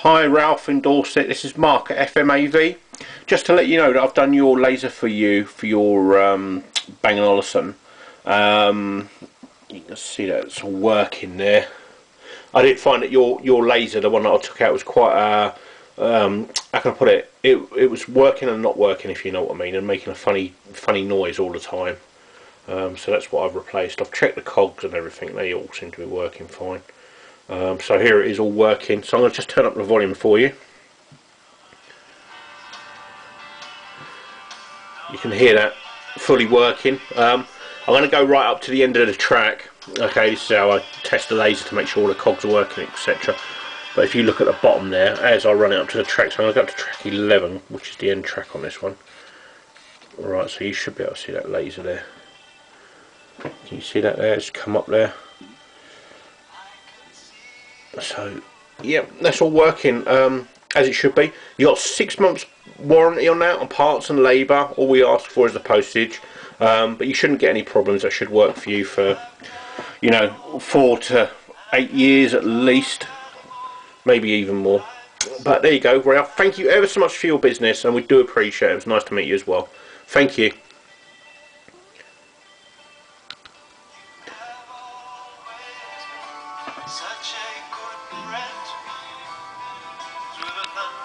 Hi Ralph in Dorset, this is Mark at FMAV. Just to let you know that I've done your laser for you for your Bang & Olufsen. You can see that it's all working there. I did find that your laser, the one that I took out, was quite how can I put it? It was working and not working, if you know what I mean, and making a funny noise all the time. So that's what I've replaced. I've checked the cogs and everything, they all seem to be working fine. So here it is all working. So I'm going to just turn up the volume for you. You can hear that fully working. I'm going to go right up to the end of the track. Okay, this is how I test the laser to make sure all the cogs are working, etc. But if you look at the bottom there, as I run it up to the track, so I'm going to go up to track 11, which is the end track on this one. Right, so you should be able to see that laser there. Can you see that there? It's come up there. So, yeah, that's all working as it should be. You got 6 months warranty on that, on parts and labour. All we ask for is the postage. But you shouldn't get any problems. That should work for you for, 4 to 8 years at least, maybe even more. But there you go, Ralph. Thank you ever so much for your business, and we do appreciate it. It was nice to meet you as well. Thank you. Such a good friend through the thunder.